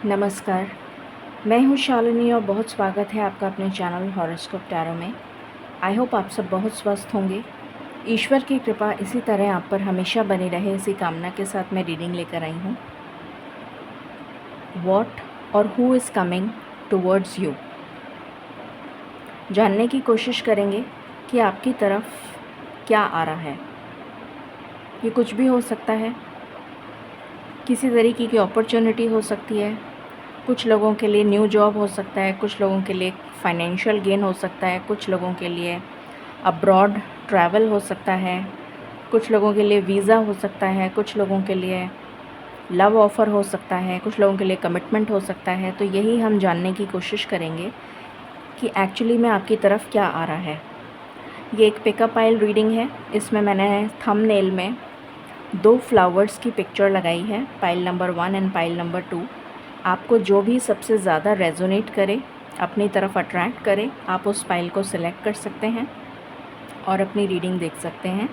नमस्कार, मैं हूँ शालिनी और बहुत स्वागत है आपका अपने चैनल हॉरोस्कोप टैरो में। आई होप आप सब बहुत स्वस्थ होंगे। ईश्वर की कृपा इसी तरह आप पर हमेशा बनी रहे, इसी कामना के साथ मैं रीडिंग लेकर आई हूँ। What or who is coming towards you. जानने की कोशिश करेंगे कि आपकी तरफ क्या आ रहा है। ये कुछ भी हो सकता है, किसी तरीके की अपॉर्चुनिटी हो सकती है, कुछ लोगों के लिए न्यू जॉब हो सकता है, कुछ लोगों के लिए फाइनेंशियल गेन हो सकता है, कुछ लोगों के लिए अब्रॉड ट्रैवल हो सकता है, कुछ लोगों के लिए वीज़ा हो सकता है, कुछ लोगों के लिए लव ऑफ़र हो सकता है, कुछ लोगों के लिए कमिटमेंट हो सकता है। तो यही हम जानने की कोशिश करेंगे कि एक्चुअली में आपकी तरफ क्या आ रहा है। ये एक पिकअप पाइल रीडिंग है। इसमें मैंने थंबनेल में 2 फ्लावर्स की पिक्चर लगाई है, pile number 1 and pile number 2। आपको जो भी सबसे ज़्यादा रेजोनेट करे, अपनी तरफ अट्रैक्ट करे, आप उस पाइल को सिलेक्ट कर सकते हैं और अपनी रीडिंग देख सकते हैं।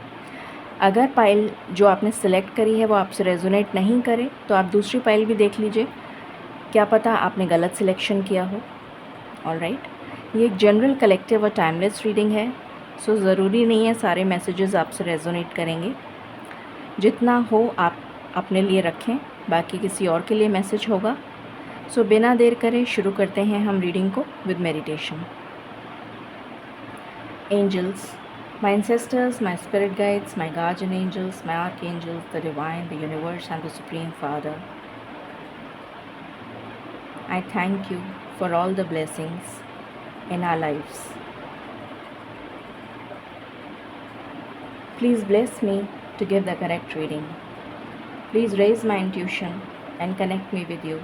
अगर पाइल जो आपने सिलेक्ट करी है वो आपसे रेजोनेट नहीं करे तो आप दूसरी पाइल भी देख लीजिए, क्या पता आपने गलत सिलेक्शन किया हो। ऑलराइट, ये एक जनरल, कलेक्टिव और टाइमलेस रीडिंग है, सो ज़रूरी नहीं है सारे मैसेजेस आपसे रेजोनेट करेंगे। जितना हो आप अपने लिए रखें, बाकी किसी और के लिए मैसेज होगा। सो बिना देर करे शुरू करते हैं हम रीडिंग को with meditation. Angels, my ancestors, my spirit guides, my guardian angels, my archangels, the divine, the universe and the supreme father, I thank you for all the blessings in our lives. Please bless me to give the correct reading. Please raise my intuition and connect me with you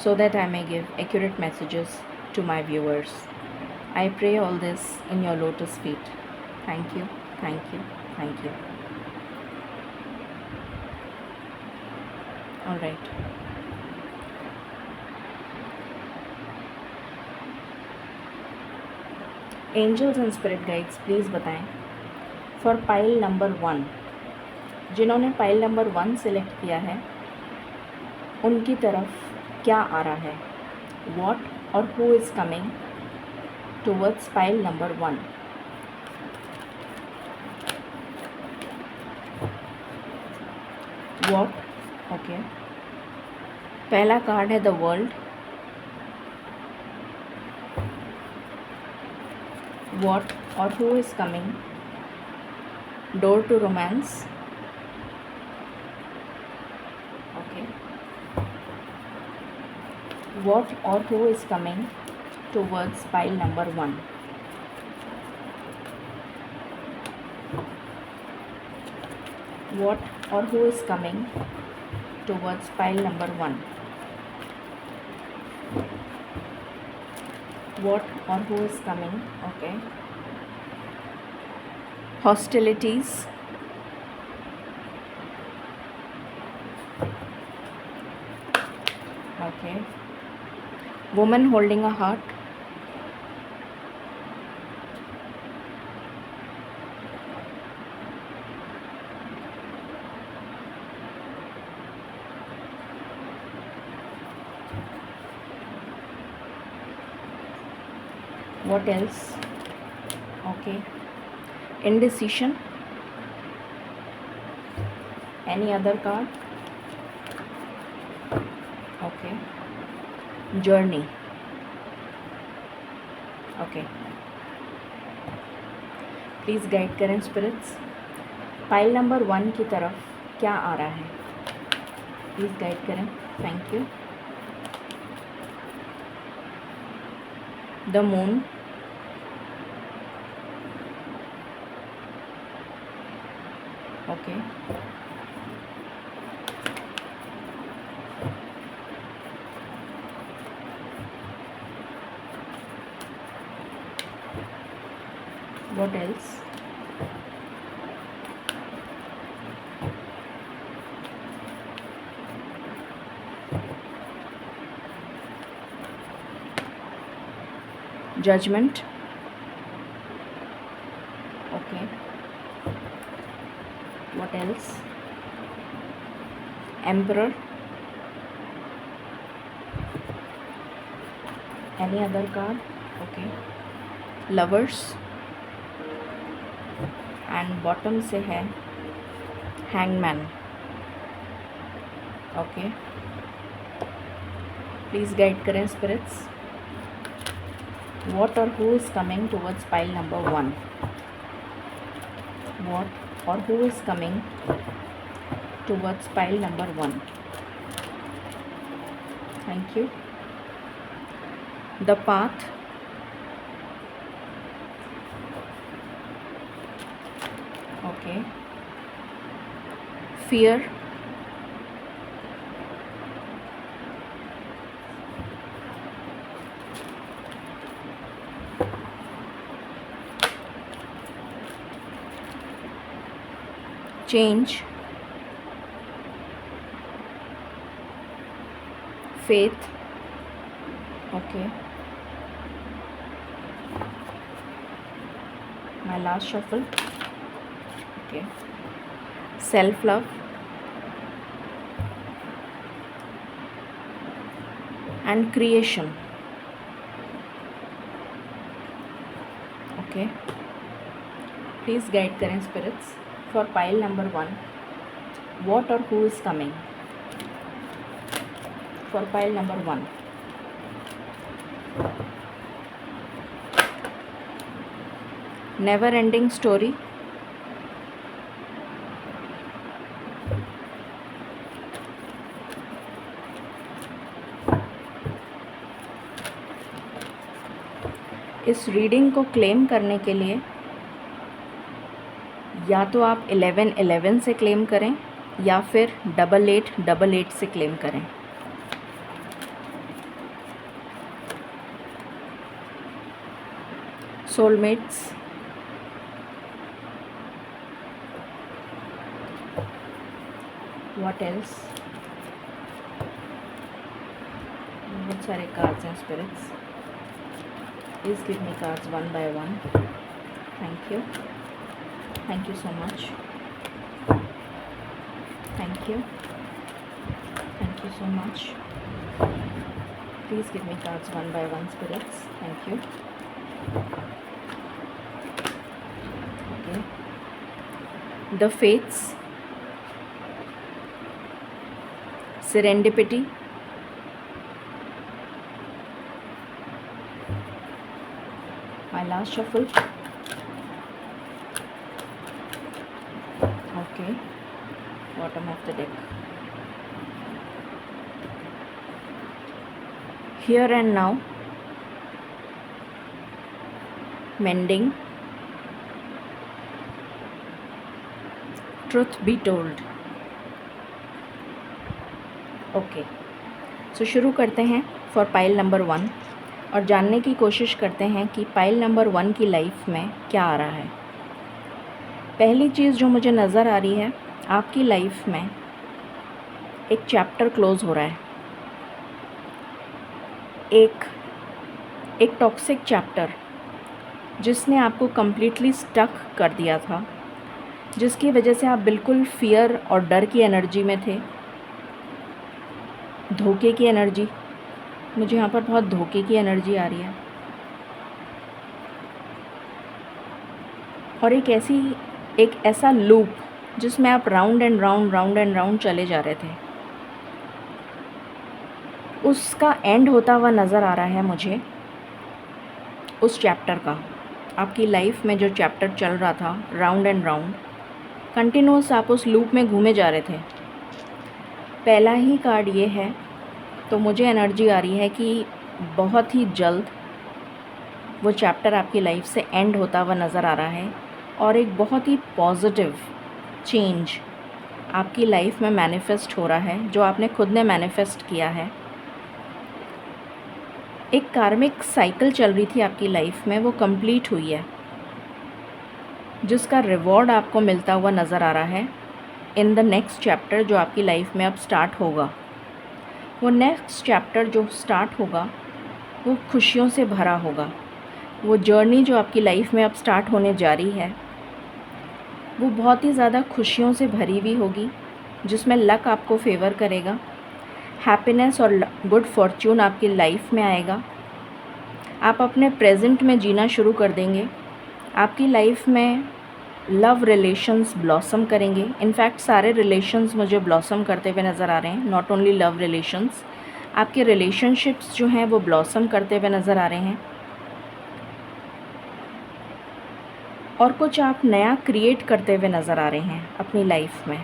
so that I may give accurate messages to my viewers. I pray all this in your lotus feet. Thank you, thank you, thank you. All right. Angels and spirit guides please बताएं for pile number 1, जिन्होंने pile number 1 select किया है उनकी तरफ क्या आ रहा है। What or who is coming towards pile number 1। What, okay. पहला कार्ड है the world. What or who is coming, door to romance, okay. What or who is coming towards pile number 1। What or who is coming towards pile number 1? What or who is coming? Okay. Hostilities. Okay. Woman holding a heart. What else? Okay. Indecision. Any other card? Okay. Journey. Okay. Please guide करें spirits, pile number 1 की तरफ क्या आ रहा है। Please guide करें, thank you. The moon, okay. What else? Judgement, okay. What else? Emperor, any other card? Okay, lovers, and bottom से है हैंगमैन. ओके, प्लीज़ गाइड करें spirits. What or who is coming towards pile number 1? What or who is coming towards pile number 1? Thank you. The path. Okay. Fear. Change. Faith. Okay. My last shuffle. Okay. Self-love. And creation. Okay. Please guide करें spirits. For pile number 1, what or who is coming? For pile number 1, never ending story. इस reading को claim करने के लिए या तो आप 1111 से क्लेम करें या फिर 8888 से क्लेम करें. सोलमेट्स. What else? बहुत सारे कार्ड्स हैं spirits. Please give me cards one by one. Thank you. Thank you so much. Thank you. Thank you so much. Please give me cards one by one, spirits. Thank you. Okay. The fates. Serendipity. My last shuffle. Okay, bottom of the deck. Here and now. Mending. Truth be told. Okay, so शुरू करते हैं for pile number 1 और जानने की कोशिश करते हैं कि पाइल नंबर 1 की लाइफ में क्या आ रहा है. पहली चीज़ जो मुझे नज़र आ रही है, आपकी लाइफ में एक चैप्टर क्लोज़ हो रहा है. एक टॉक्सिक चैप्टर जिसने आपको कम्प्लीटली स्टक कर दिया था, जिसकी वजह से आप बिल्कुल फियर और डर की एनर्जी में थे. धोखे की एनर्जी, मुझे यहाँ पर बहुत धोखे की एनर्जी आ रही है. और एक ऐसा लूप जिसमें आप राउंड एंड राउंड चले जा रहे थे, उसका एंड होता हुआ नज़र आ रहा है मुझे. उस चैप्टर का, आपकी लाइफ में जो चैप्टर चल रहा था राउंड एंड राउंड, कंटिन्यूस आप उस लूप में घूमे जा रहे थे. पहला ही कार्ड ये है, तो मुझे एनर्जी आ रही है कि बहुत ही जल्द वो चैप्टर आपकी लाइफ से एंड होता हुआ नज़र आ रहा है और एक बहुत ही पॉजिटिव चेंज आपकी लाइफ में मैनिफेस्ट हो रहा है, जो आपने खुद ने मैनिफेस्ट किया है. एक कार्मिक साइकिल चल रही थी आपकी लाइफ में, वो कंप्लीट हुई है, जिसका रिवॉर्ड आपको मिलता हुआ नज़र आ रहा है इन द नेक्स्ट चैप्टर जो आपकी लाइफ में अब स्टार्ट होगा. वो नेक्स्ट चैप्टर जो स्टार्ट होगा वो खुशियों से भरा होगा. वो जर्नी जो आपकी लाइफ में अब स्टार्ट होने जा रही है वो बहुत ही ज़्यादा खुशियों से भरी हुई होगी, जिसमें लक आपको फेवर करेगा. हैप्पीनेस और गुड फॉर्च्यून आपकी लाइफ में आएगा. आप अपने प्रेजेंट में जीना शुरू कर देंगे। आपकी लाइफ में लव रिलेशंस ब्लॉसम करेंगे। इनफैक्ट सारे रिलेशंस मुझे ब्लॉसम करते हुए नज़र आ रहे हैं, नॉट ओनली लव रिलेशंस। आपके रिलेशनशिप्स जो हैं वो ब्लॉसम करते हुए नज़र आ रहे हैं, और कुछ आप नया क्रिएट करते हुए नज़र आ रहे हैं अपनी लाइफ में,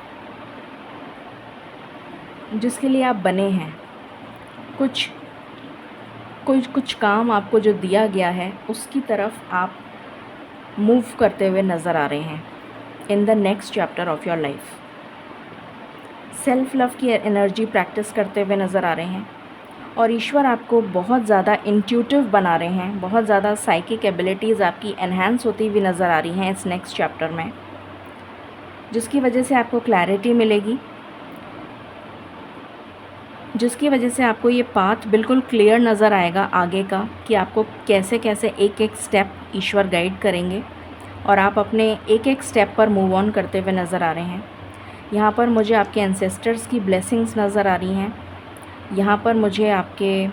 जिसके लिए आप बने हैं। कुछ काम आपको जो दिया गया है उसकी तरफ आप मूव करते हुए नज़र आ रहे हैं in the next chapter of your life. Self love की एनर्जी प्रैक्टिस करते हुए नज़र आ रहे हैं, और ईश्वर आपको बहुत ज़्यादा इंट्यूटिव बना रहे हैं। बहुत ज़्यादा साइकिक एबिलिटीज़ आपकी एनहांस होती हुई नज़र आ रही हैं इस नेक्स्ट चैप्टर में, जिसकी वजह से आपको क्लैरिटी मिलेगी, जिसकी वजह से आपको ये पाथ बिल्कुल क्लियर नज़र आएगा आगे का, कि आपको कैसे कैसे एक एक स्टेप ईश्वर गाइड करेंगे, और आप अपने एक एक स्टेप पर मूव ऑन करते हुए नज़र आ रहे हैं। यहाँ पर मुझे आपके एंसेस्टर्स की ब्लेसिंग्स नज़र आ रही हैं। यहाँ पर मुझे आपके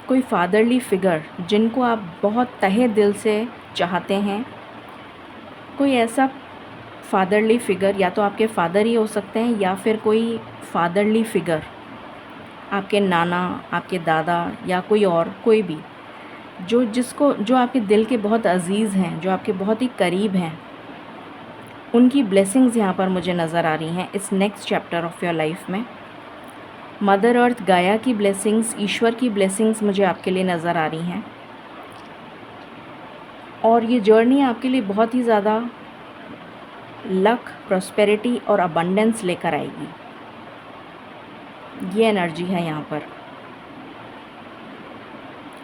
कोई फादरली फिगर जिनको आप बहुत तहे दिल से चाहते हैं, कोई ऐसा फादरली फिगर, या तो आपके फादर ही हो सकते हैं या फिर कोई फादरली फिगर, आपके नाना, आपके दादा, या कोई और, कोई भी जो आपके दिल के बहुत अज़ीज़ हैं, जो आपके बहुत ही करीब हैं, उनकी ब्लेसिंग्स यहाँ पर मुझे नज़र आ रही हैं इस next chapter of your life में। मदर अर्थ गाया की ब्लेसिंग्स, ईश्वर की ब्लेसिंग्स मुझे आपके लिए नज़र आ रही हैं, और ये जर्नी आपके लिए बहुत ही ज़्यादा लक, प्रॉस्पेरिटी और अबंडेंस लेकर आएगी। ये एनर्जी है यहाँ पर,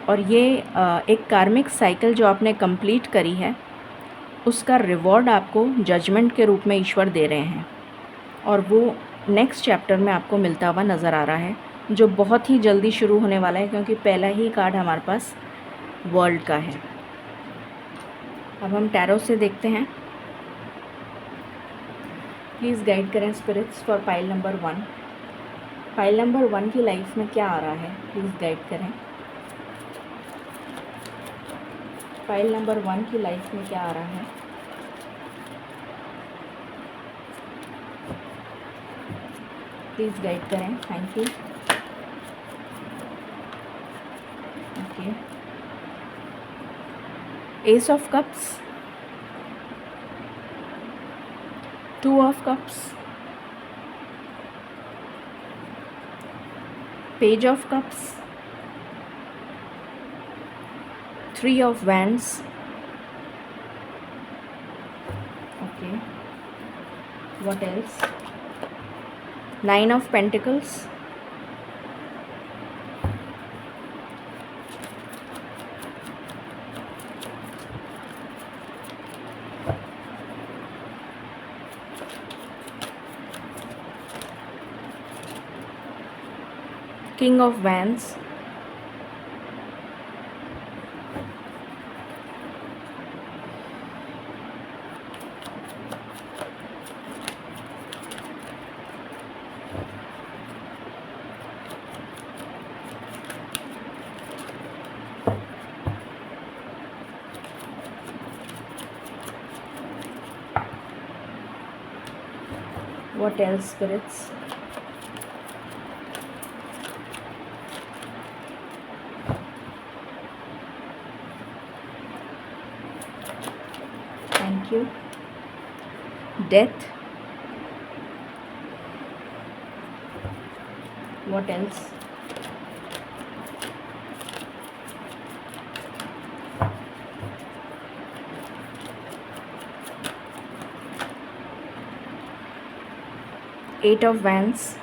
और ये एक कार्मिक साइकिल जो आपने कंप्लीट करी है उसका रिवॉर्ड आपको जजमेंट के रूप में ईश्वर दे रहे हैं, और वो नेक्स्ट चैप्टर में आपको मिलता हुआ नज़र आ रहा है, जो बहुत ही जल्दी शुरू होने वाला है, क्योंकि पहला ही कार्ड हमारे पास वर्ल्ड का है। अब हम टैरो से देखते हैं। प्लीज़ गाइड करें spirits for pile number 1। Pile number 1 की लाइफ में क्या आ रहा है, प्लीज़ गाइड करें। पाइल नंबर 1 की लाइफ में क्या आ रहा है। प्लीज़ गाइड करें, thank you. Okay, ace of cups, 2 of cups, page of cups, 3 of wands, okay, what else, 9 of pentacles, King of Wands, what else spirits? Thank you. Death. What else? Eight of Wands,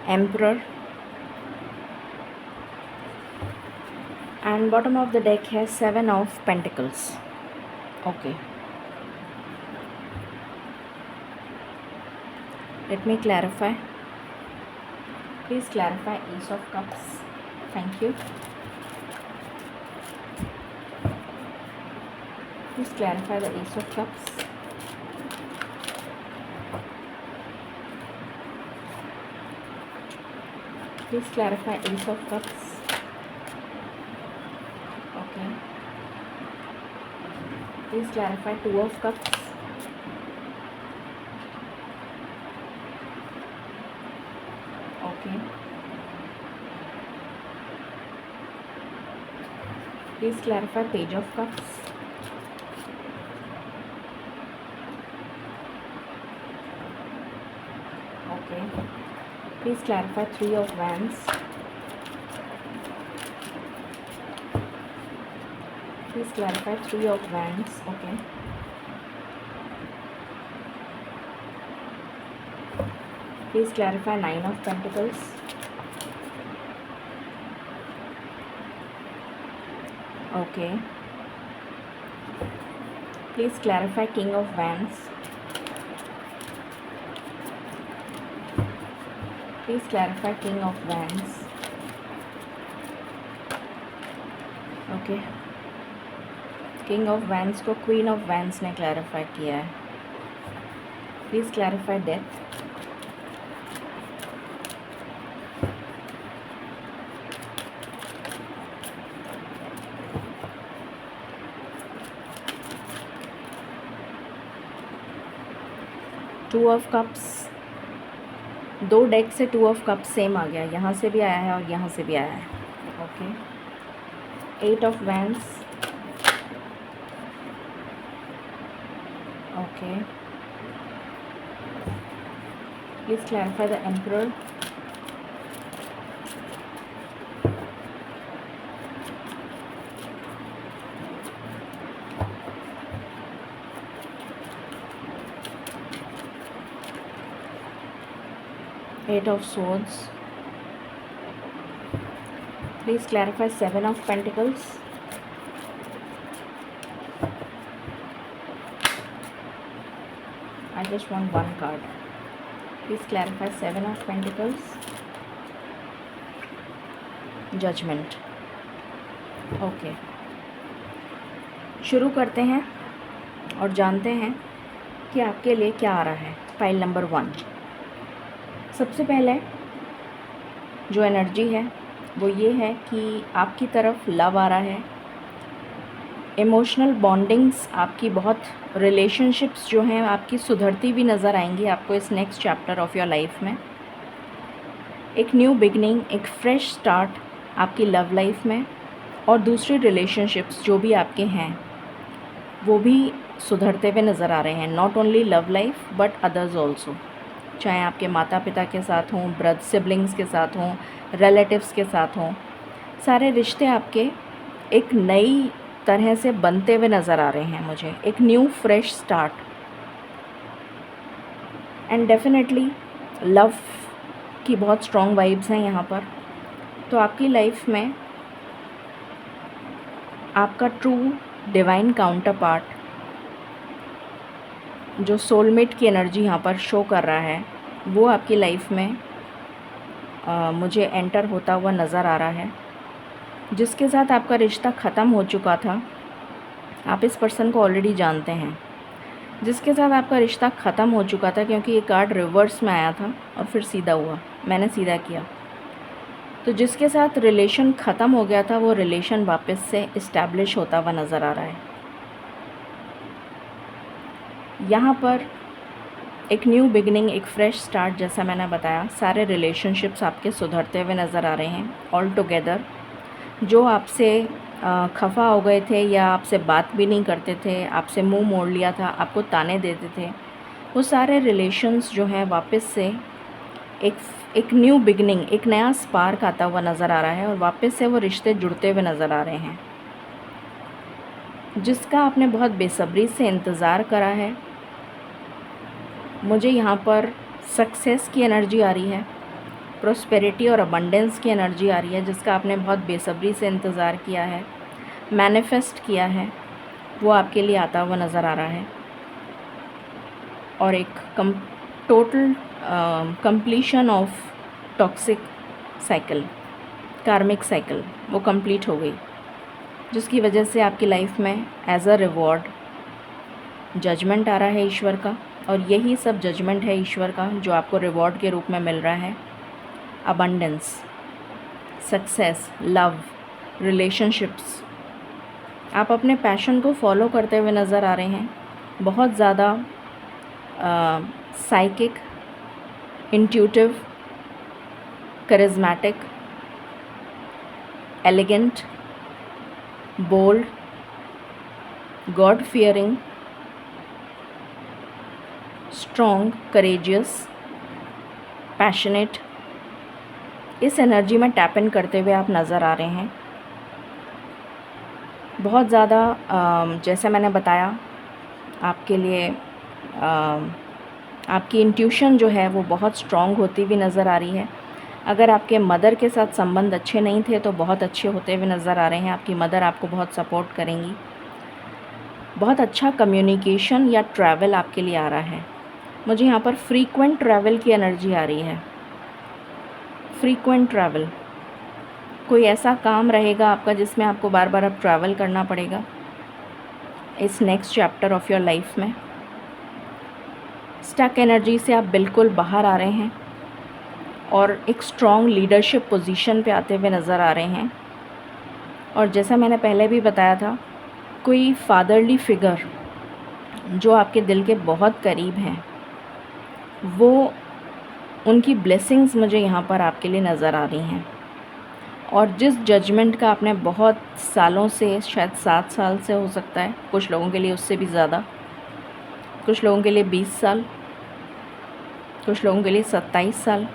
Emperor, and bottom of the deck has 7 of Pentacles. Okay, let me clarify. Please clarify Ace of Cups. Thank you. Please clarify the Ace of Cups. Please clarify Ace of Cups. Okay. Please clarify Two of Cups. Okay. Please clarify Page of Cups. Okay. Please clarify Three of Wands. Please clarify Three of Wands. Okay. Please clarify Nine of Pentacles. Okay. Please clarify King of Wands. Please clarify King of Wands. Okay, king of wands को queen of wands ने clarify किया है. Please clarify death. Two of cups. दो deck से two of cups same आ गया, यहाँ से भी आया है और यहाँ से भी आया है. Okay. Eight of wands. Okay. Please clarify the emperor. Eight of Swords. Please clarify Seven of Pentacles. I just want one card. Please clarify Seven of Pentacles. Judgment. Okay. शुरू करते हैं और जानते हैं कि आपके लिए क्या आ रहा है. File number 1. सबसे पहले जो एनर्जी है वो ये है कि आपकी तरफ लव आ रहा है. इमोशनल बॉन्डिंग्स आपकी, बहुत रिलेशनशिप्स जो हैं आपकी सुधरती भी नज़र आएंगी आपको इस next chapter of your life में. एक न्यू बिगनिंग, एक फ्रेश स्टार्ट आपकी लव लाइफ में. और दूसरे रिलेशनशिप्स जो भी आपके हैं वो भी सुधरते हुए नज़र आ रहे हैं. Not only love life but others also. चाहे आपके माता पिता के साथ हों, ब्रदर सिबलिंग्स के साथ हों, रिलेटिव्स के साथ हों, सारे रिश्ते आपके एक नई तरह से बनते हुए नज़र आ रहे हैं मुझे. एक new fresh start. And definitely love की बहुत स्ट्रॉन्ग वाइब्स हैं यहाँ पर. तो आपकी लाइफ में आपका ट्रू डिवाइन काउंटर पार्ट जो सोलमेट की एनर्जी यहाँ पर शो कर रहा है वो आपकी लाइफ में मुझे एंटर होता हुआ नज़र आ रहा है. जिसके साथ आपका रिश्ता ख़त्म हो चुका था, आप इस पर्सन को ऑलरेडी जानते हैं. जिसके साथ आपका रिश्ता ख़त्म हो चुका था, क्योंकि ये कार्ड रिवर्स में आया था और फिर सीधा हुआ, मैंने सीधा किया. तो जिसके साथ रिलेशन ख़त्म हो गया था वो रिलेशन वापस से इस्टेब्लिश होता हुआ नज़र आ रहा है. यहाँ पर एक न्यू बिगनिंग, एक फ्रेश स्टार्ट, जैसा मैंने बताया. सारे रिलेशनशिप्स आपके सुधरते हुए नज़र आ रहे हैं ऑल टुगेदर. जो आपसे खफा हो गए थे या आपसे बात भी नहीं करते थे, आपसे मुंह मोड़ लिया था, आपको ताने देते थे, वो सारे रिलेशन्स जो हैं वापस से एक न्यू बिगनिंग, एक नया स्पार्क आता हुआ नज़र आ रहा है और वापस से वो रिश्ते जुड़ते हुए नज़र आ रहे हैं. जिसका आपने बहुत बेसब्री से इंतज़ार करा है. मुझे यहाँ पर सक्सेस की एनर्जी आ रही है, प्रोस्पेरिटी और अबंडेंस की एनर्जी आ रही है. जिसका आपने बहुत बेसब्री से इंतज़ार किया है, मैनिफेस्ट किया है, वो आपके लिए आता हुआ नज़र आ रहा है. और एक total completion of toxic cycle, कार्मिक साइकिल, वो कंप्लीट हो गई. जिसकी वजह से आपकी लाइफ में एज अ रिवॉर्ड जजमेंट आ रहा है ईश्वर का. और यही सब जजमेंट है ईश्वर का जो आपको रिवॉर्ड के रूप में मिल रहा है. Abundance, success, love, relationships. आप अपने पैशन को फॉलो करते हुए नज़र आ रहे हैं। बहुत ज़्यादा psychic, intuitive, charismatic, elegant, bold, god fearing, strong, courageous, passionate, इस एनर्जी में टैप इन करते हुए आप नज़र आ रहे हैं। बहुत ज़्यादा जैसे मैंने बताया आपके लिए आपकी इंट्यूशन जो है वो बहुत स्ट्रॉन्ग होती हुई नज़र आ रही है। अगर आपके मदर के साथ संबंध अच्छे नहीं थे तो बहुत अच्छे होते हुए नज़र आ रहे हैं। आपकी मदर आपको बहुत सपोर्ट करेंगी। बहुत अच्छा कम्युनिकेशन या ट्रैवल आपके लिए आ रहा है। मुझे यहाँ पर फ्रीक्वेंट ट्रैवल की एनर्जी आ रही है। फ्रीक्वेंट ट्रैवल, कोई ऐसा काम रहेगा आपका जिसमें आपको बार बार अब ट्रैवल करना पड़ेगा इस next chapter of your life में। स्टक एनर्जी से आप बिल्कुल बाहर आ रहे हैं और एक स्ट्रॉन्ग लीडरशिप पोजीशन पे आते हुए नज़र आ रहे हैं। और जैसा मैंने पहले भी बताया था, कोई फादरली फिगर जो आपके दिल के बहुत करीब हैं, वो उनकी ब्लेसिंग्स मुझे यहाँ पर आपके लिए नज़र आ रही हैं। और जिस जजमेंट का आपने बहुत सालों से, शायद 7 साल से हो सकता है, कुछ लोगों के लिए उससे भी ज़्यादा, कुछ लोगों के लिए 20 साल, कुछ लोगों के लिए 27 साल,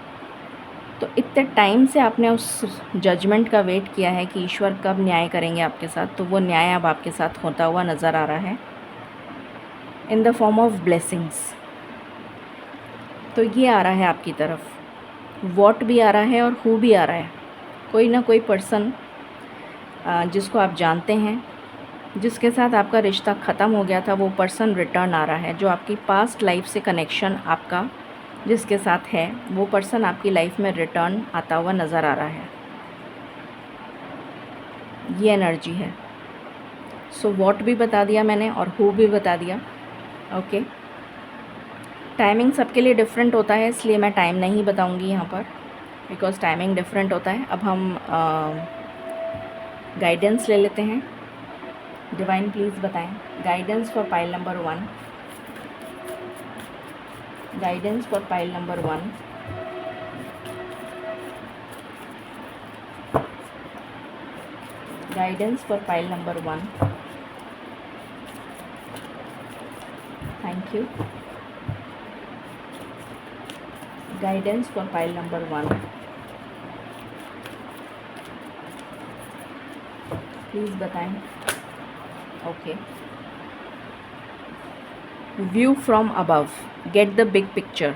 तो इतने टाइम से आपने उस जजमेंट का वेट किया है कि ईश्वर कब न्याय करेंगे आपके साथ, तो वो न्याय अब आपके साथ होता हुआ नज़र आ रहा है in the form of blessings. तो ये आ रहा है आपकी तरफ, वॉट भी आ रहा है और हु भी आ रहा है। कोई ना कोई पर्सन जिसको आप जानते हैं, जिसके साथ आपका रिश्ता ख़त्म हो गया था, वो पर्सन रिटर्न आ रहा है। जो आपकी पास्ट लाइफ से कनेक्शन आपका जिसके साथ है, वो पर्सन आपकी लाइफ में रिटर्न आता हुआ नज़र आ रहा है। ये एनर्जी है। सो वॉट भी बता दिया मैंने और हु भी बता दिया। ओके, टाइमिंग सबके लिए डिफरेंट होता है, इसलिए मैं टाइम नहीं बताऊंगी यहाँ पर, बिकॉज टाइमिंग डिफरेंट होता है। अब हम गाइडेंस ले लेते हैं। डिवाइन प्लीज़ बताएं guidance for pile number 1। Guidance for pile number 1। Guidance for pile number 1। Thank you. Guidance for pile number 1। Please बताएं। Okay, view from above, get the big picture.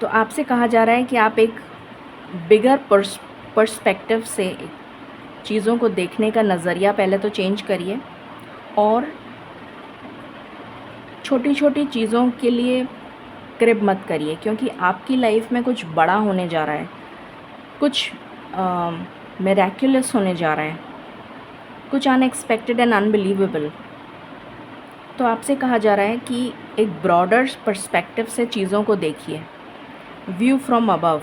तो आपसे कहा जा रहा है कि आप एक बिगर पर्सपेक्टिव से चीज़ों को देखने का नज़रिया पहले तो चेंज करिए और छोटी छोटी चीज़ों के लिए क्रिब मत करिए, क्योंकि आपकी लाइफ में कुछ बड़ा होने जा रहा है, कुछ मिरेक्युलस होने जा रहा है, कुछ अनएक्सपेक्टेड एंड अनबिलीवेबल। तो आपसे कहा जा रहा है कि एक ब्रॉडर पर्सपेक्टिव से चीज़ों को देखिए, व्यू फ्रॉम अबव।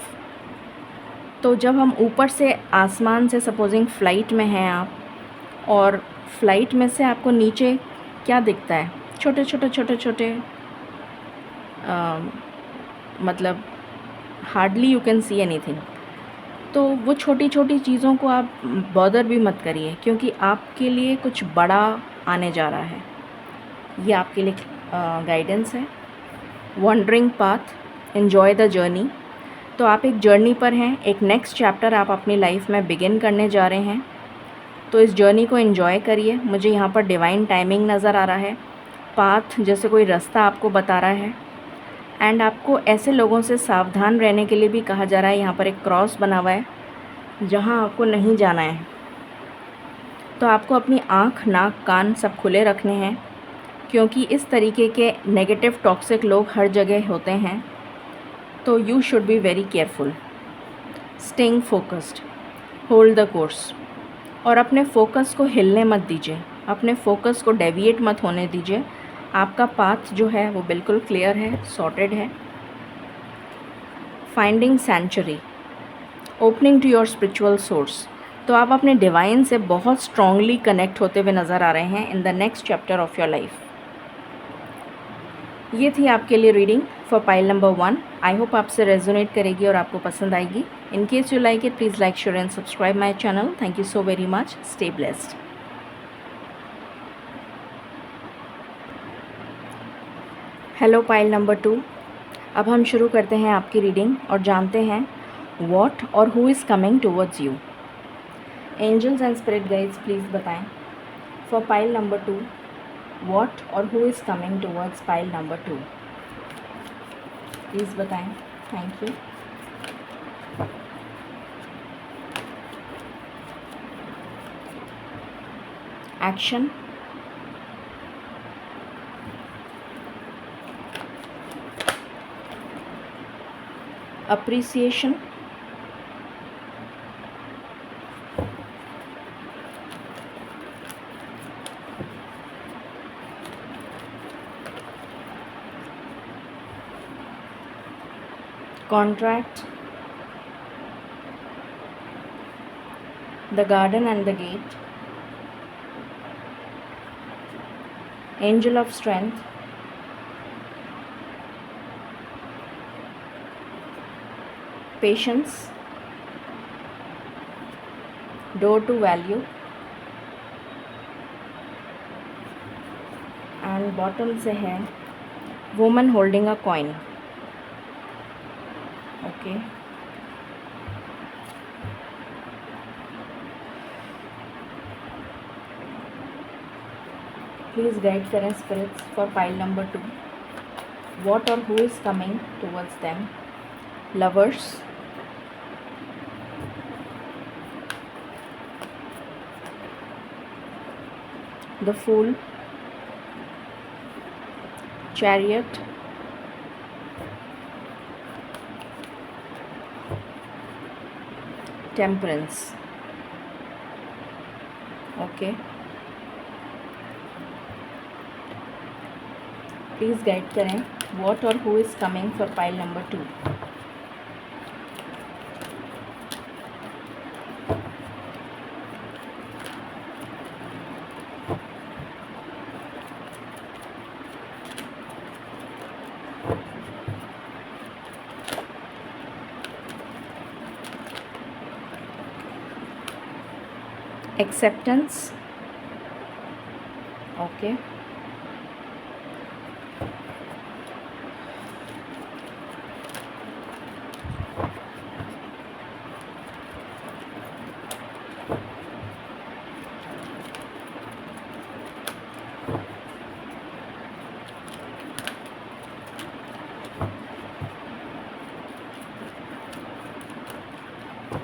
तो जब हम ऊपर से आसमान से, सपोजिंग फ़्लाइट में हैं आप, और फ्लाइट में से आपको नीचे क्या दिखता है, छोटे छोटे छोटे छोटे मतलब hardly you can see anything. तो वो छोटी छोटी चीज़ों को आप बॉदर भी मत करिए, क्योंकि आपके लिए कुछ बड़ा आने जा रहा है। ये आपके लिए गाइडेंस है। Wandering path, enjoy the journey. तो आप एक जर्नी पर हैं, एक नेक्स्ट चैप्टर आप अपनी लाइफ में बिगिन करने जा रहे हैं, तो इस जर्नी को एन्जॉय करिए। मुझे यहाँ पर डिवाइन टाइमिंग नज़र आ रहा है, पाथ जैसे कोई रास्ता आपको बता रहा है। एंड आपको ऐसे लोगों से सावधान रहने के लिए भी कहा जा रहा है। यहाँ पर एक क्रॉस बना हुआ है जहाँ आपको नहीं जाना है, तो आपको अपनी आँख, नाक, कान सब खुले रखने हैं, क्योंकि इस तरीके के नेगेटिव टॉक्सिक लोग हर जगह होते हैं। तो you should be very careful. Staying focused, hold the course. और अपने फोकस को हिलने मत दीजिए, अपने फोकस को डेविएट मत होने दीजिए। आपका पाथ जो है वो बिल्कुल क्लियर है, सॉर्टेड है। Finding sanctuary, opening to your spiritual source. तो आप अपने डिवाइन से बहुत स्ट्रांगली कनेक्ट होते हुए नज़र आ रहे हैं in the next chapter of your life. ये थी आपके लिए reading for pile number 1। I hope आपसे रेजोनेट करेगी और आपको पसंद आएगी। In case you like it, please like, share and subscribe my channel. Thank you so very much. Stay blessed. Hello pile number 2। अब हम शुरू करते हैं आपकी रीडिंग और जानते हैं what or who is coming towards you. Angels and spirit guides please बताएं for pile number 2 what or who is coming towards pile number 2। Please बताएं। Thank you. Action, appreciation, contract, the garden and the gate, angel of strength, patience, door to value, and bottom से है woman holding a coin. Okay, please guide करें spirits for pile number 2 what or who is coming towards them. Lovers, the fool, chariot, temperance। Okay, please guide करें what or who is coming for pile number 2। Acceptance. Okay,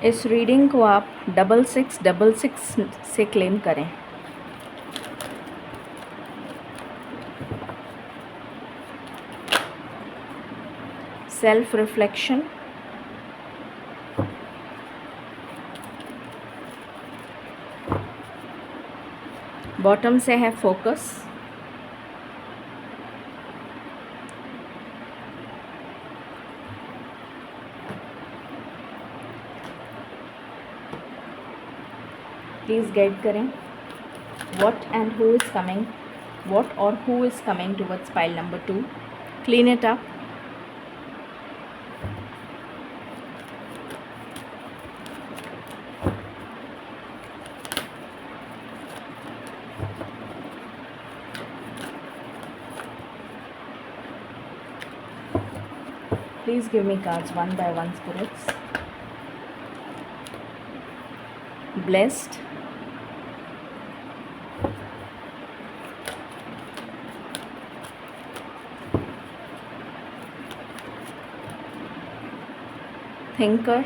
इस reading को आप 6666 से claim करें। Self reflection, bottom से है focus, please guide करें what and who is coming, what or who is coming towards pile number 2। Clean it up. Please give me cards one by one, spirits. Blessed, thinker,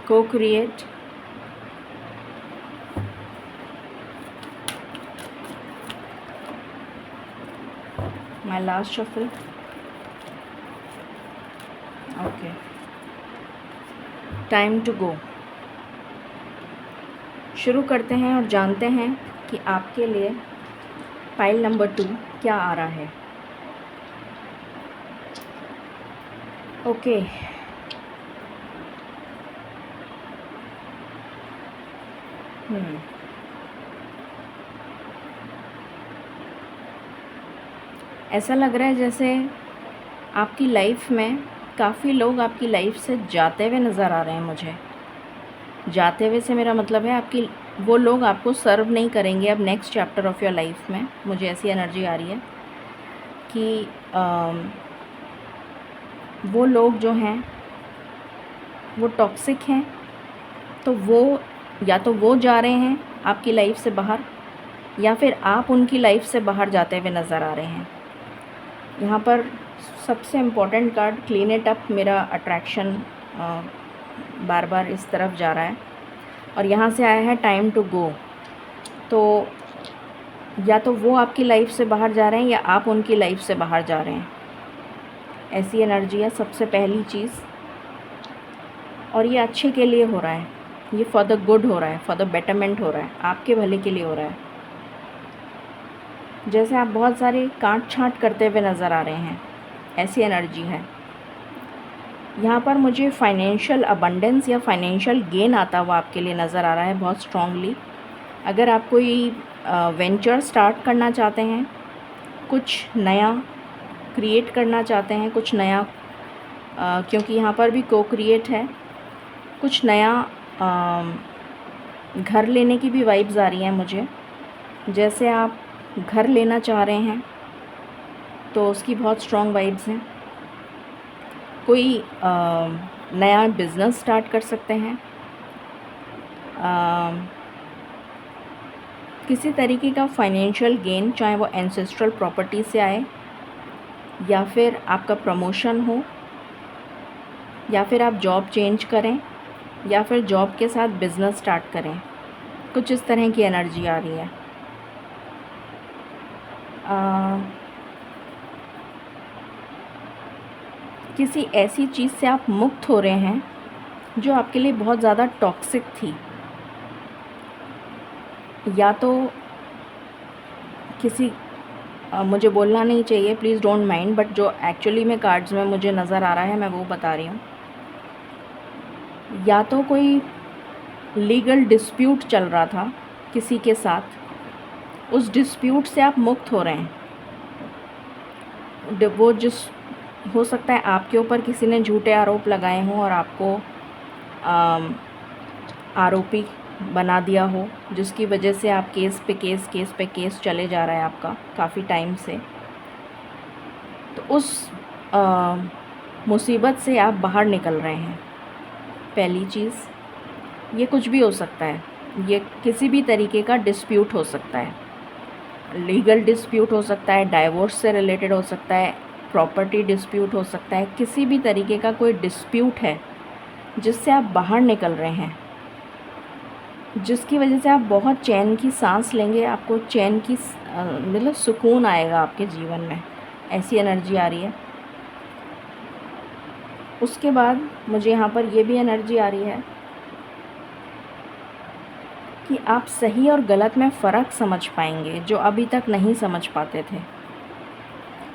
co-create, my last shuffle। Okay, time to go. शुरू करते हैं और जानते हैं कि आपके लिए pile number 2 क्या आ रहा है। ओके, ऐसा लग रहा है जैसे आपकी लाइफ में काफ़ी लोग आपकी लाइफ से जाते हुए नज़र आ रहे हैं मुझे। जाते हुए से मेरा मतलब है आपकी वो लोग आपको सर्व नहीं करेंगे अब next chapter of your life में। मुझे ऐसी एनर्जी आ रही है कि वो लोग जो हैं वो टॉक्सिक हैं, तो वो या तो वो जा रहे हैं आपकी लाइफ से बाहर, या फिर आप उनकी लाइफ से बाहर जाते हुए नज़र आ रहे हैं। यहाँ पर सबसे important card clean it up, मेरा अट्रैक्शन बार बार इस तरफ जा रहा है, और यहाँ से आया है टाइम टू गो। तो या तो वो आपकी लाइफ से बाहर जा रहे हैं या आप उनकी लाइफ से बाहर जा रहे हैं, ऐसी एनर्जी है सबसे पहली चीज़। और ये अच्छे के लिए हो रहा है, ये फॉर द गुड हो रहा है, फॉर द बेटरमेंट हो रहा है, आपके भले के लिए हो रहा है। जैसे आप बहुत सारे काट छाँट करते हुए नज़र आ रहे हैं, ऐसी एनर्जी है। यहाँ पर मुझे फाइनेंशियल अबंडेंस या फाइनेंशियल गेन आता हुआ आपके लिए नज़र आ रहा है बहुत स्ट्रांगली। अगर आप कोई वेंचर स्टार्ट करना चाहते हैं, कुछ नया क्रिएट करना चाहते हैं, कुछ नया क्योंकि यहाँ पर भी को क्रिएट है, कुछ नया घर लेने की भी वाइब्स आ रही हैं मुझे। जैसे आप घर लेना चाह रहे हैं तो उसकी बहुत स्ट्रॉन्ग वाइब्स हैं। कोई नया बिज़नेस स्टार्ट कर सकते हैं, किसी तरीके का फाइनेंशियल गेन, चाहे वो एंसेस्ट्रल प्रॉपर्टी से आए, या फिर आपका प्रमोशन हो, या फिर आप जॉब चेंज करें, या फिर जॉब के साथ बिज़नेस स्टार्ट करें। कुछ इस तरह की एनर्जी आ रही है। किसी ऐसी चीज़ से आप मुक्त हो रहे हैं जो आपके लिए बहुत ज़्यादा टॉक्सिक थी, या तो किसी मुझे बोलना नहीं चाहिए, प्लीज़ डोंट माइंड, बट जो एक्चुअली में कार्ड्स में मुझे नज़र आ रहा है मैं वो बता रही हूँ। या तो कोई लीगल डिस्प्यूट चल रहा था किसी के साथ, उस डिस्प्यूट से आप मुक्त हो रहे हैं। वो जिस हो सकता है आपके ऊपर किसी ने झूठे आरोप लगाए हों और आपको आरोपी बना दिया हो, जिसकी वजह से आप केस पे केस चले जा रहा है आपका काफ़ी टाइम से। तो उस मुसीबत से आप बाहर निकल रहे हैं। पहली चीज़, ये कुछ भी हो सकता है, ये किसी भी तरीके का डिस्प्यूट हो सकता है, लीगल डिस्प्यूट हो सकता है, डाइवोर्स से रिलेटेड हो सकता है, प्रॉपर्टी डिस्प्यूट हो सकता है, किसी भी तरीके का कोई डिस्प्यूट है जिससे आप बाहर निकल रहे हैं, जिसकी वजह से आप बहुत चैन की सांस लेंगे, आपको चैन की मतलब सुकून आएगा आपके जीवन में, ऐसी एनर्जी आ रही है। उसके बाद मुझे यहाँ पर ये भी एनर्जी आ रही है कि आप सही और गलत में फ़र्क समझ पाएंगे जो अभी तक नहीं समझ पाते थे।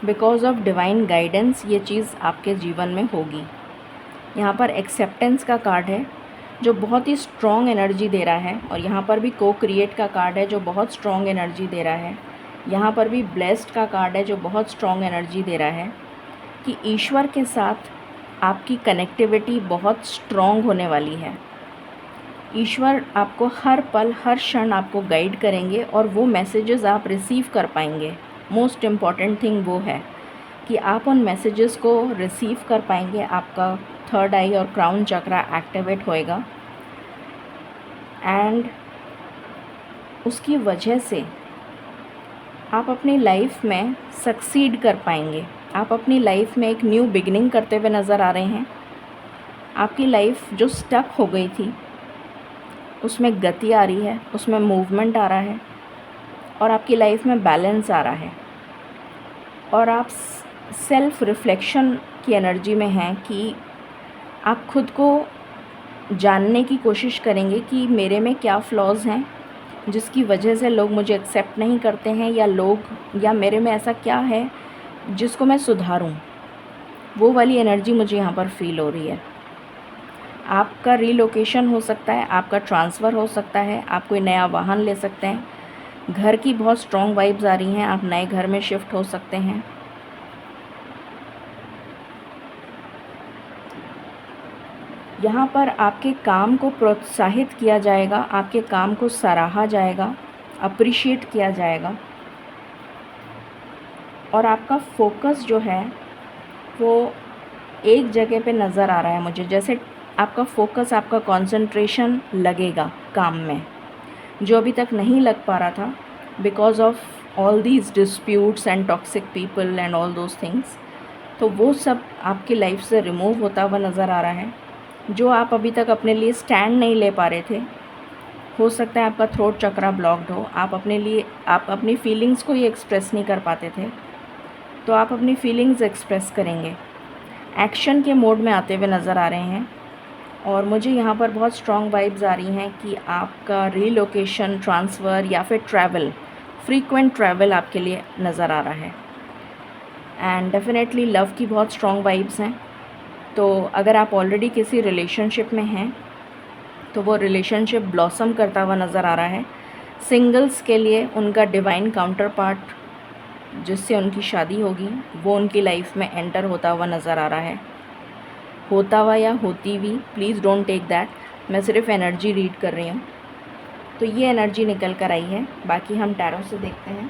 बिकॉज़ ऑफ डिवाइन गाइडेंस ये चीज़ आपके जीवन में होगी। यहाँ पर एक्सेप्टेंस का कार्ड है जो बहुत ही स्ट्रॉन्ग एनर्जी दे रहा है, और यहाँ पर भी को क्रिएट का कार्ड है जो बहुत स्ट्रॉन्ग एनर्जी दे रहा है। यहाँ पर भी ब्लेस्ड का कार्ड है जो बहुत स्ट्रॉन्ग एनर्जी दे रहा है कि ईश्वर के साथ आपकी कनेक्टिविटी बहुत स्ट्रॉन्ग होने वाली है। ईश्वर आपको हर पल हर क्षण आपको गाइड करेंगे और वो मैसेजेस आप रिसीव कर पाएंगे। मोस्ट इम्पॉर्टेंट थिंग वो है कि आप उन मैसेजेस को रिसीव कर पाएंगे। आपका थर्ड आई और क्राउन चक्रा एक्टिवेट होएगा, एंड उसकी वजह से आप अपनी लाइफ में सक्सीड कर पाएंगे। आप अपनी लाइफ में एक न्यू बिगिनिंग करते हुए नज़र आ रहे हैं। आपकी लाइफ जो स्टक हो गई थी उसमें गति आ रही है, उसमें मूवमेंट आ रहा है, और आपकी लाइफ में बैलेंस आ रहा है, और आप सेल्फ रिफ्लेक्शन की एनर्जी में हैं कि आप खुद को जानने की कोशिश करेंगे कि मेरे में क्या फ्लॉज़ हैं जिसकी वजह से लोग मुझे एक्सेप्ट नहीं करते हैं, या मेरे में ऐसा क्या है जिसको मैं सुधारूं, वो वाली एनर्जी मुझे यहाँ पर फ़ील हो रही है। आपका रीलोकेशन हो सकता है, आपका ट्रांसफ़र हो सकता है, आप कोई नया वाहन ले सकते हैं, घर की बहुत स्ट्रॉन्ग वाइब्स आ रही हैं, आप नए घर में शिफ्ट हो सकते हैं। यहाँ पर आपके काम को प्रोत्साहित किया जाएगा, आपके काम को सराहा जाएगा, अप्रिशिएट किया जाएगा, और आपका फोकस जो है वो एक जगह पे नज़र आ रहा है मुझे, जैसे आपका फोकस, आपका कंसंट्रेशन लगेगा काम में, जो अभी तक नहीं लग पा रहा था because of all these disputes and toxic people and all those things. तो वो सब आपकी लाइफ से रिमूव होता हुआ नज़र आ रहा है। जो आप अभी तक अपने लिए स्टैंड नहीं ले पा रहे थे, हो सकता है आपका थ्रोट चक्रा ब्लॉक्ड हो, आप अपनी फीलिंग्स को ही एक्सप्रेस नहीं कर पाते थे, तो आप अपनी फीलिंग्स एक्सप्रेस करेंगे, एक्शन के मोड में आते हुए नज़र आ रहे हैं। और मुझे यहाँ पर बहुत स्ट्रॉन्ग वाइब्स आ रही हैं कि आपका रीलोकेशन, ट्रांसफ़र या फिर ट्रैवल, फ्रीक्वेंट ट्रैवल आपके लिए नज़र आ रहा है। एंड डेफिनेटली लव की बहुत स्ट्रॉन्ग वाइब्स हैं। तो अगर आप ऑलरेडी किसी रिलेशनशिप में हैं तो वो रिलेशनशिप ब्लॉसम करता हुआ नज़र आ रहा है। सिंगल्स के लिए उनका डिवाइन काउंटर पार्ट जिससे उनकी शादी होगी वो उनकी लाइफ में एंटर होता हुआ नज़र आ रहा है। होता हुआ या होती हुई, प्लीज़ डोंट टेक दैट, मैं सिर्फ एनर्जी रीड कर रही हूँ। तो ये एनर्जी निकल कर आई है, बाकी हम टैरो से देखते हैं।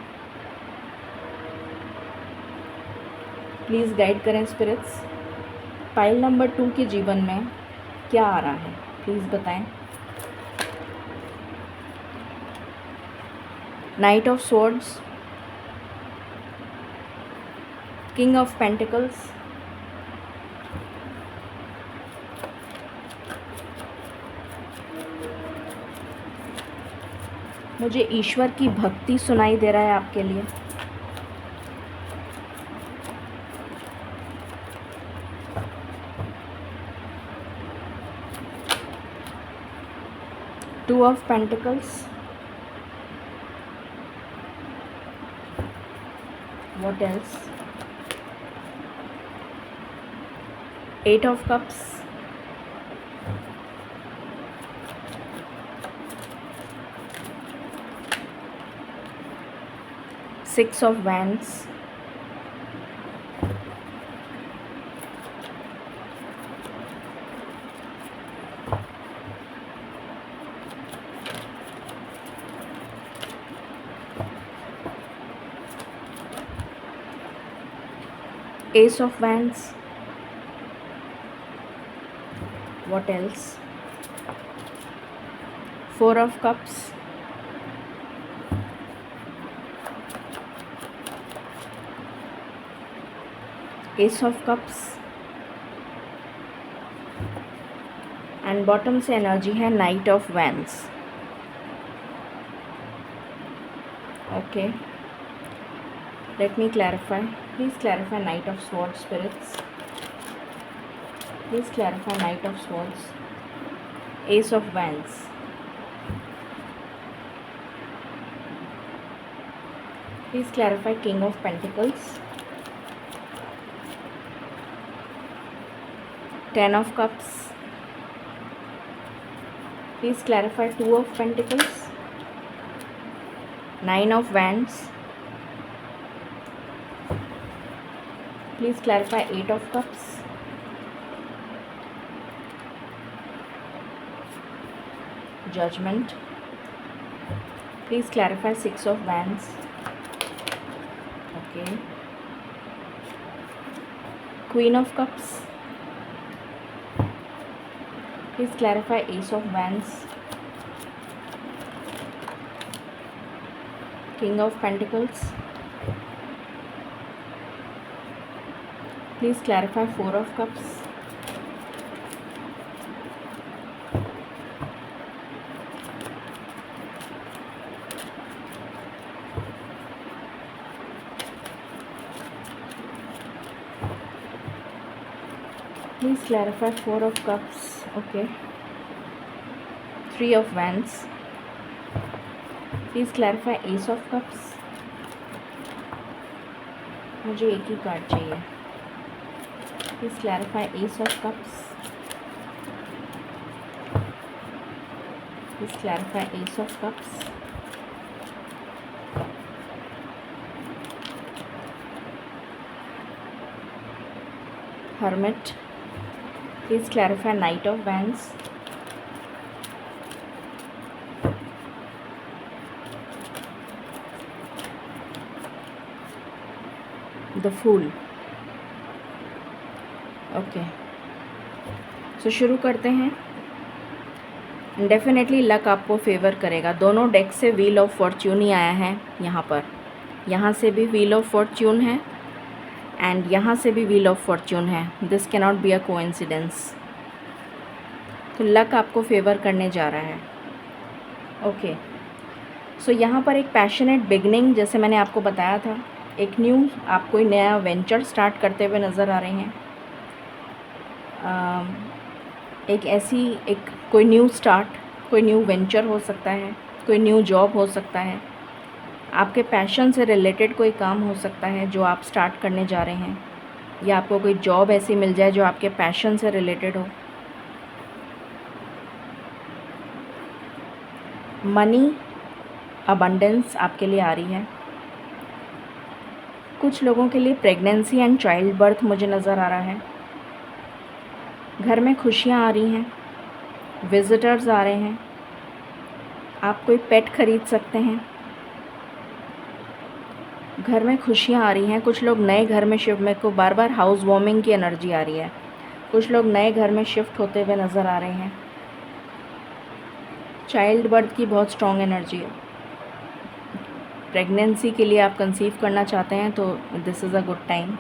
प्लीज़ गाइड करें स्पिरिट्स, पाइल नंबर 2 के जीवन में क्या आ रहा है, प्लीज़ बताएं। Night of swords, king of pentacles, मुझे ईश्वर की भक्ति सुनाई दे रहा है आपके लिए। Two of pentacles, what else, eight of cups, six of wands, Ace of Wands, what else, Four of Cups, Ace of Cups, and bottom से एनर्जी है night of wands. Okay, let me clarify. Please clarify Knight of Swords, spirits. Please clarify Knight of Swords, Ace of Wands, please clarify King of Pentacles, Ten of Cups, please clarify Two of Pentacles, Nine of Wands, please clarify Eight of Cups, Judgment, please clarify Six of Wands, okay, Queen of Cups, please clarify Ace of Wands, King of Pentacles, please clarify Four of Cups, please clarify Four of Cups, okay, Three of Wands, please clarify ace of cups. मुझे एक ही card चाहिए। Please clarify ace of cups. Please clarify ace of cups. Hermit, please clarify Knight of Wands. The Fool. Okay, so शुरू करते हैं। Definitely luck आपको favour करेगा। दोनों डेक से व्हील ऑफ फॉर्च्यून ही आया है यहाँ पर। यहाँ से भी व्हील ऑफ फॉर्च्यून है एंड यहाँ से भी व्हील ऑफ फॉर्च्यून है। This can not be a coincidence. तो लक आपको फेवर करने जा रहा है। ओके, सो यहाँ पर एक पैशनेट बिगनिंग, जैसे मैंने आपको बताया था, एक न्यू आप कोई नया वेंचर स्टार्ट करते हुए नज़र आ रहे हैं। एक कोई न्यू स्टार्ट, कोई न्यू वेंचर हो सकता है, कोई न्यू जॉब हो सकता है, आपके पैशन से रिलेटेड कोई काम हो सकता है जो आप स्टार्ट करने जा रहे हैं, या आपको कोई जॉब ऐसी मिल जाए जो आपके पैशन से रिलेटेड हो। मनी अबंडेंस आपके लिए आ रही है। कुछ लोगों के लिए प्रेगनेंसी एंड चाइल्ड बर्थ मुझे नज़र आ रहा है। घर में खुशियाँ आ रही हैं, विज़िटर्स आ रहे हैं, आप कोई पेट खरीद सकते हैं। घर में खुशियाँ आ रही हैं। कुछ लोग नए घर में शिफ्ट, मेरे को बार बार हाउस वार्मिंग की एनर्जी आ रही है। कुछ लोग नए घर में शिफ्ट होते हुए नज़र आ रहे हैं। चाइल्ड बर्थ की बहुत स्ट्रॉन्ग एनर्जी है। प्रेगनेंसी के लिए आप कंसीव करना चाहते हैं तो this is a good time.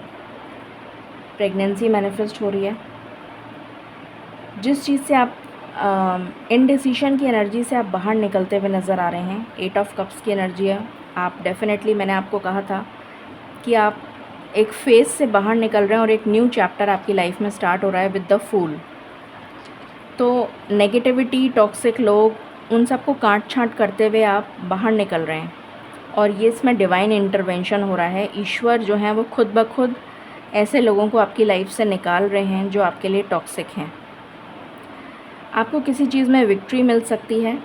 Pregnancy manifest हो रही है। जिस चीज़ से आप इनडिसीशन की एनर्जी से आप बाहर निकलते हुए नज़र आ रहे हैं, 8 ऑफ कप्स की एनर्जी है। आप डेफिनेटली, मैंने आपको कहा था कि आप एक फेज़ से बाहर निकल रहे हैं और एक न्यू चैप्टर आपकी लाइफ में स्टार्ट हो रहा है विद द फूल। तो नेगेटिविटी, टॉक्सिक लोग, उन सबको काट छाँट करते हुए आप बाहर निकल रहे हैं और ये इसमें डिवाइन इंटरवेंशन हो रहा है। ईश्वर जो है वो खुद ब खुद ऐसे लोगों को आपकी लाइफ से निकाल रहे हैं जो आपके लिए टॉक्सिक हैं। आपको किसी चीज़ में विक्ट्री मिल सकती है।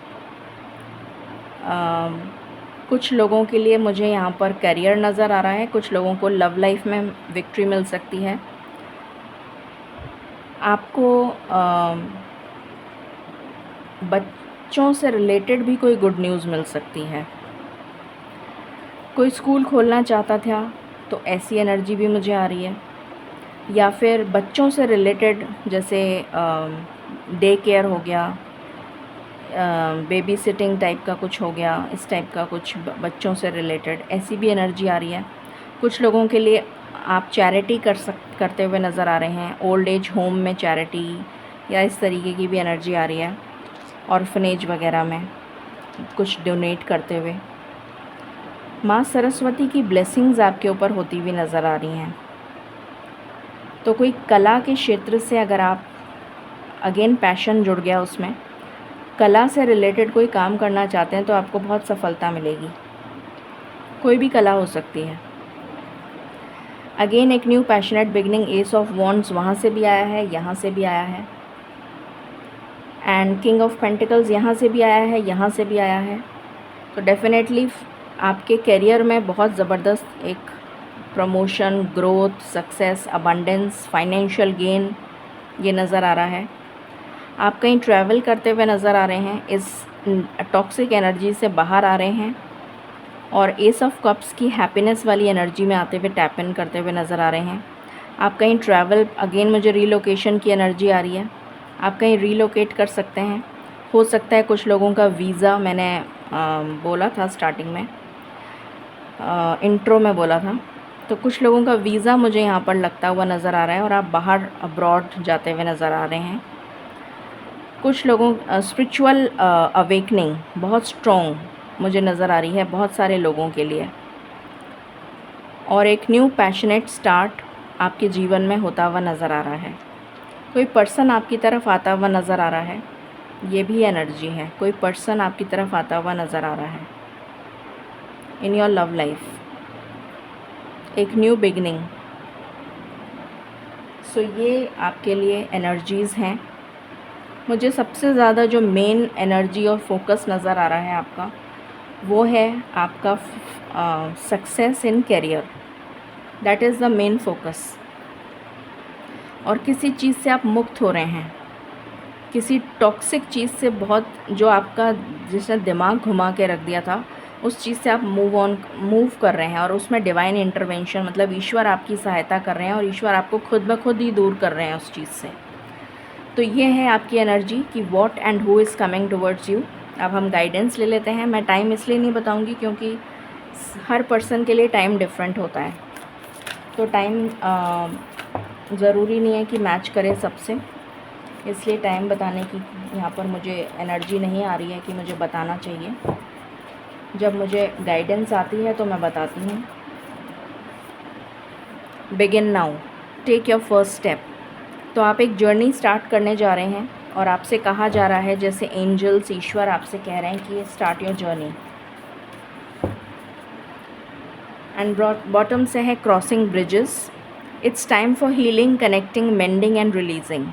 कुछ लोगों के लिए मुझे यहाँ पर करियर नज़र आ रहा है। कुछ लोगों को लव लाइफ में विक्ट्री मिल सकती है। आपको बच्चों से रिलेटेड भी कोई गुड न्यूज़ मिल सकती है। कोई स्कूल खोलना चाहता था तो ऐसी एनर्जी भी मुझे आ रही है, या फिर बच्चों से रिलेटेड, जैसे डे केयर हो गया, बेबी सिटिंग टाइप का कुछ हो गया, इस टाइप का कुछ बच्चों से रिलेटेड, ऐसी भी एनर्जी आ रही है। कुछ लोगों के लिए आप चैरिटी करते हुए नज़र आ रहे हैं। ओल्ड एज होम में चैरिटी या इस तरीके की भी एनर्जी आ रही है। ऑर्फनेज वगैरह में कुछ डोनेट करते हुए। माँ सरस्वती की ब्लेसिंग्स आपके ऊपर होती हुई नज़र आ रही हैं। तो कोई कला के क्षेत्र से अगर आप, अगेन पैशन जुड़ गया उसमें, कला से रिलेटेड कोई काम करना चाहते हैं तो आपको बहुत सफलता मिलेगी। कोई भी कला हो सकती है। अगेन एक new passionate beginning, S of wands वहाँ से भी आया है, यहाँ से भी आया है, एंड किंग ऑफ पेंटिकल्स यहाँ से भी आया है, यहाँ से भी आया है। तो डेफिनेटली आपके करियर में बहुत ज़बरदस्त एक promotion, growth, success, abundance, financial gain ये नज़र आ रहा है। आप कहीं ट्रैवल करते हुए नज़र आ रहे हैं, इस टॉक्सिक एनर्जी से बाहर आ रहे हैं और एस ऑफ कप्स की हैप्पीनेस वाली एनर्जी में आते हुए टैप इन करते हुए नज़र आ रहे हैं। आप कहीं ट्रैवल, अगेन मुझे रीलोकेशन की एनर्जी आ रही है। आप कहीं रीलोकेट कर सकते हैं। हो सकता है कुछ लोगों का वीज़ा, मैंने बोला था स्टार्टिंग में, इंट्रो में बोला था, तो कुछ लोगों का वीज़ा मुझे यहाँ पर लगता हुआ नज़र आ रहा है और आप बाहर अब्रॉड जाते हुए नज़र आ रहे हैं। कुछ लोगों स्पिरिचुअल अवेकनिंग बहुत स्ट्रॉन्ग मुझे नज़र आ रही है बहुत सारे लोगों के लिए, और एक न्यू पैशनेट स्टार्ट आपके जीवन में होता हुआ नज़र आ रहा है। कोई पर्सन आपकी तरफ आता हुआ नज़र आ रहा है, ये भी एनर्जी है। कोई पर्सन आपकी तरफ आता हुआ नज़र आ रहा है। इन योर लव लाइफ, एक न्यू बिगनिंग। सो ये आपके लिए एनर्जीज़ हैं। मुझे सबसे ज़्यादा जो मेन एनर्जी और फोकस नज़र आ रहा है आपका, वो है आपका success in career. That is the main focus. और किसी चीज़ से आप मुक्त हो रहे हैं, किसी टॉक्सिक चीज़ से, बहुत जो आपका जिसने दिमाग घुमा के रख दिया था, उस चीज़ से आप मूव कर रहे हैं। और उसमें डिवाइन इंटरवेंशन, मतलब ईश्वर आपकी सहायता कर रहे हैं और ईश्वर आपको खुद ब खुद ही दूर कर रहे हैं उस चीज़ से। तो ये है आपकी एनर्जी कि what and who is coming towards you. अब हम गाइडेंस ले लेते हैं। मैं टाइम इसलिए नहीं बताऊंगी क्योंकि हर पर्सन के लिए टाइम डिफरेंट होता है, तो टाइम ज़रूरी नहीं है कि मैच करे सबसे, इसलिए टाइम बताने की यहाँ पर मुझे एनर्जी नहीं आ रही है कि मुझे बताना चाहिए। जब मुझे गाइडेंस आती है तो मैं बताती हूँ। Begin now, take your first step. तो आप एक जर्नी स्टार्ट करने जा रहे हैं और आपसे कहा जा रहा है, जैसे एंजल्स, ईश्वर आपसे कह रहे हैं कि start your journey. And bottom से है crossing bridges, it's time for healing, connecting, mending and releasing.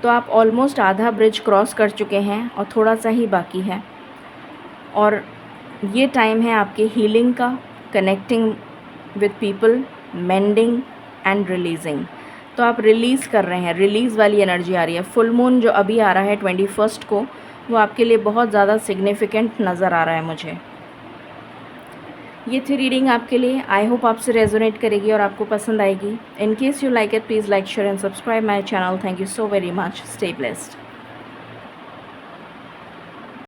तो आप ऑलमोस्ट आधा ब्रिज क्रॉस कर चुके हैं और थोड़ा सा ही बाकी है। और ये टाइम है आपके हीलिंग का, connecting with people, mending and releasing. तो आप रिलीज़ कर रहे हैं, रिलीज़ वाली एनर्जी आ रही है। फुल मून जो अभी आ रहा है 21 को, वो आपके लिए बहुत ज़्यादा सिग्निफिकेंट नज़र आ रहा है मुझे। ये थी रीडिंग आपके लिए। आई होप आपसे रेजोनेट करेगी और आपको पसंद आएगी। In case you like it, please like, share and subscribe my channel. Thank you so very much. Stay blessed.